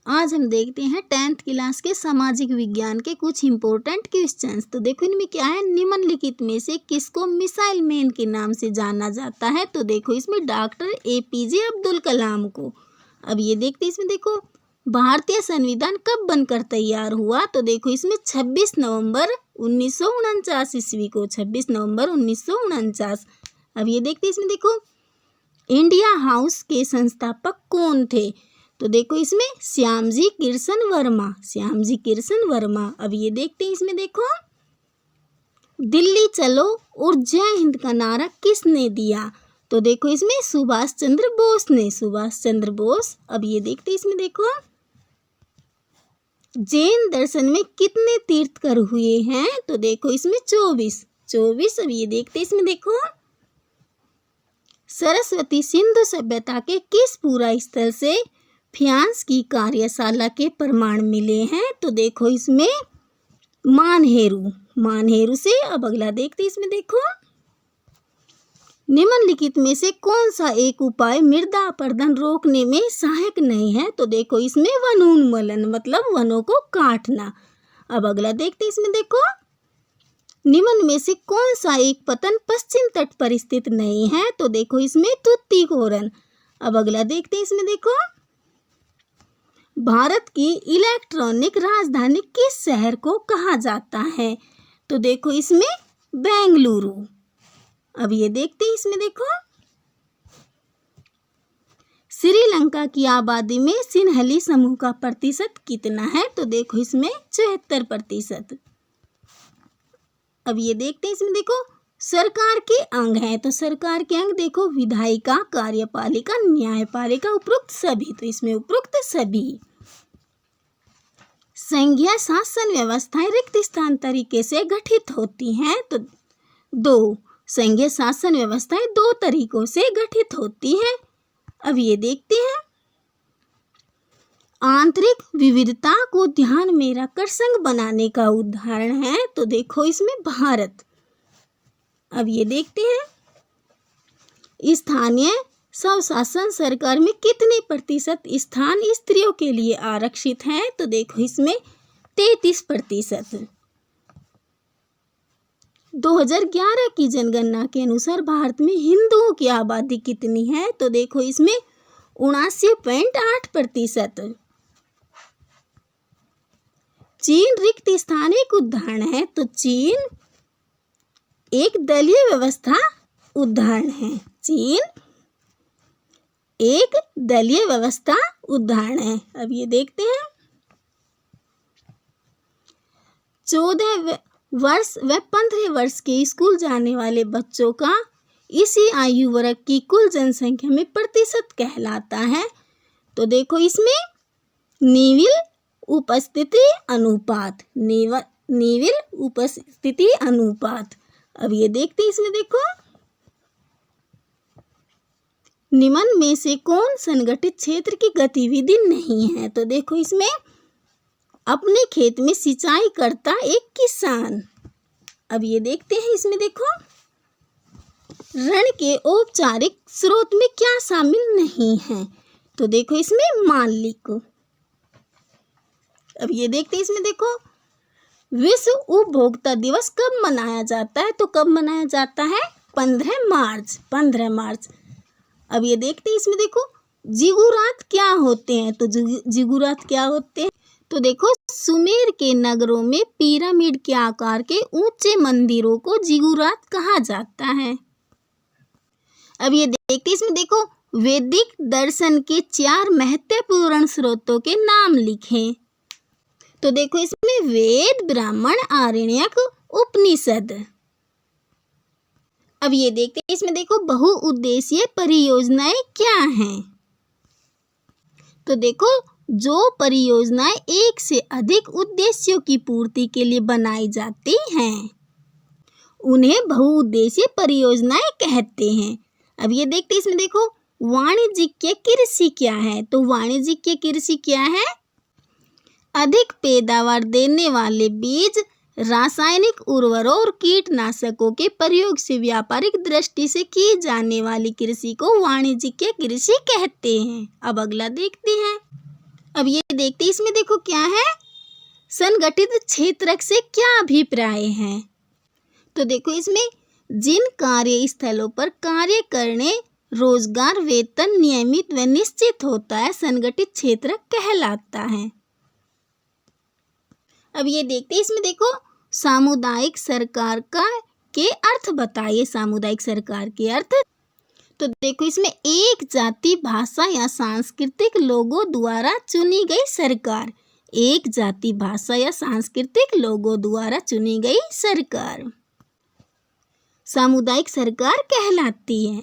आज हम देखते हैं 10th क्लास के सामाजिक विज्ञान के कुछ इम्पोर्टेंट क्वेश्चंस। तो देखो इनमें क्या है, निम्नलिखित में से किसको मिसाइल मैन के नाम से जाना जाता है। तो देखो इसमें डॉक्टर APJ अब्दुल कलाम को। अब ये देखते हैं इसमें देखो भारतीय संविधान कब बनकर तैयार हुआ। तो देखो इसमें 26 नवंबर 1949 ईस्वी को, 26 नवंबर 1949। अब ये देखते हैं इसमें देखो इंडिया हाउस के संस्थापक कौन थे। तो देखो इसमें श्यामजी कृष्ण वर्मा, श्यामजी कृष्ण वर्मा। अब ये देखते हैं इसमें देखो दिल्ली चलो और जय हिंद का नारा किसने दिया। तो देखो इसमें सुभाष चंद्र बोस ने, सुभाष चंद्र बोस। अब ये देखते हैं इसमें देखो जैन दर्शन में कितने तीर्थकर हुए हैं। तो देखो इसमें 24। अब ये देखते हैं इसमें देखो सरस्वती सिंधु सभ्यता के किस पूरा स्थल से फ्रांस की कार्यशाला के प्रमाण मिले हैं। तो देखो इसमें मानहेरू से। अब अगला देखते हैं इसमें देखो निम्नलिखित में से कौन सा एक उपाय मृदा अपरदन रोकने में सहायक नहीं है। तो देखो इसमें वनोन्मूलन, मतलब वनों को काटना। अब अगला देखते हैं इसमें देखो निम्न में से कौन सा एक पतन पश्चिम तट पर स्थित नहीं है। तो देखो इसमें तुतीकोरन। अब अगला देखते हैं इसमें देखो भारत की इलेक्ट्रॉनिक राजधानी किस शहर को कहा जाता है। तो देखो इसमें बेंगलुरु। अब ये देखते हैं इसमें देखो श्रीलंका की आबादी में सिन्हली समूह का प्रतिशत कितना है। तो देखो इसमें 74%। अब ये देखते हैं इसमें देखो सरकार के अंग हैं। तो सरकार के अंग देखो विधायिका, कार्यपालिका, न्यायपालिका, उपरोक्त सभी। तो इसमें उपरोक्त सभी। संघीय शासन व्यवस्थाएं रिक्त स्थान तरीके से गठित होती हैं। तो दो संघीय शासन व्यवस्थाएं 2 तरीकों से गठित होती हैं। अब ये देखते हैं आंतरिक विविधता को ध्यान में रखकर संघ बनाने का उदाहरण है। तो देखो इसमें भारत। अब ये देखते हैं स्थानीय स्वशासन सरकार में कितने प्रतिशत स्थान स्त्रियों के लिए आरक्षित हैं। तो देखो इसमें 33%। 2011 की जनगणना के अनुसार भारत में हिंदुओं की आबादी कितनी है। तो देखो इसमें 79.8%। चीन रिक्त स्थान एक उदाहरण है। तो चीन एक दलीय व्यवस्था उदाहरण है। चीन एक दलीय व्यवस्था उदाहरण है। अब ये देखते हैं 14 वर्ष व 15 वर्ष के स्कूल जाने वाले बच्चों का इसी आयु वर्ग की कुल जनसंख्या में प्रतिशत कहलाता है। तो देखो इसमें निविल उपस्थिति अनुपात, निविल उपस्थिति अनुपात। अब ये देखते हैं इसमें देखो निम्न में से कौन संगठित क्षेत्र की गतिविधि नहीं है। तो देखो इसमें अपने खेत में सिंचाई करता एक किसान। अब ये देखते हैं इसमें देखो ऋण के औपचारिक स्रोत में क्या शामिल नहीं है। तो देखो इसमें मालिक। अब ये देखते हैं इसमें देखो विश्व उपभोक्ता दिवस कब मनाया जाता है। तो कब मनाया जाता है, 15 मार्च, 15 मार्च। अब ये देखते हैं इसमें देखो जिगुरात क्या होते हैं। तो जिगुरात क्या होते हैं। तो देखो सुमेर के नगरों में पिरामिड के आकार के ऊंचे मंदिरों को जिगुरात कहा जाता है। अब ये देखते हैं इसमें देखो वैदिक दर्शन के 4 महत्वपूर्ण स्रोतों के नाम लिखें। तो देखो इसमें वेद, ब्राह्मण, आरण्यक, उपनिषद। अब ये देखते हैं इसमें देखो बहुउद्देशीय परियोजनाएं क्या हैं। तो देखो जो परियोजनाएं एक से अधिक उद्देश्यों की पूर्ति के लिए बनाई जाती हैं उन्हें बहुउद्देशीय परियोजनाएं कहते हैं। अब ये देखते हैं इसमें देखो वाणिज्यिक कृषि क्या है। तो वाणिज्यिक कृषि क्या है, अधिक पैदावार देने वाले बीज, रासायनिक उर्वरकों और कीटनाशकों के प्रयोग से व्यापारिक दृष्टि से की जाने वाली कृषि को वाणिज्यिक कृषि कहते हैं। अब अगला देखते हैं अब ये देखते हैं इसमें देखो क्या है, संगठित क्षेत्रक से क्या अभिप्राय है। तो देखो इसमें जिन कार्यस्थलों पर कार्य करने रोजगार वेतन नियमित व निश्चित होता है संगठित क्षेत्र कहलाता है। अब ये देखते हैं इसमें देखो सामुदायिक सरकार के अर्थ बताइए। सामुदायिक सरकार के अर्थ, तो देखो इसमें एक जाति भाषा या सांस्कृतिक लोगों द्वारा चुनी गई सरकार। एक जाति भाषा या सांस्कृतिक लोगों द्वारा चुनी गई सरकार सामुदायिक सरकार कहलाती है।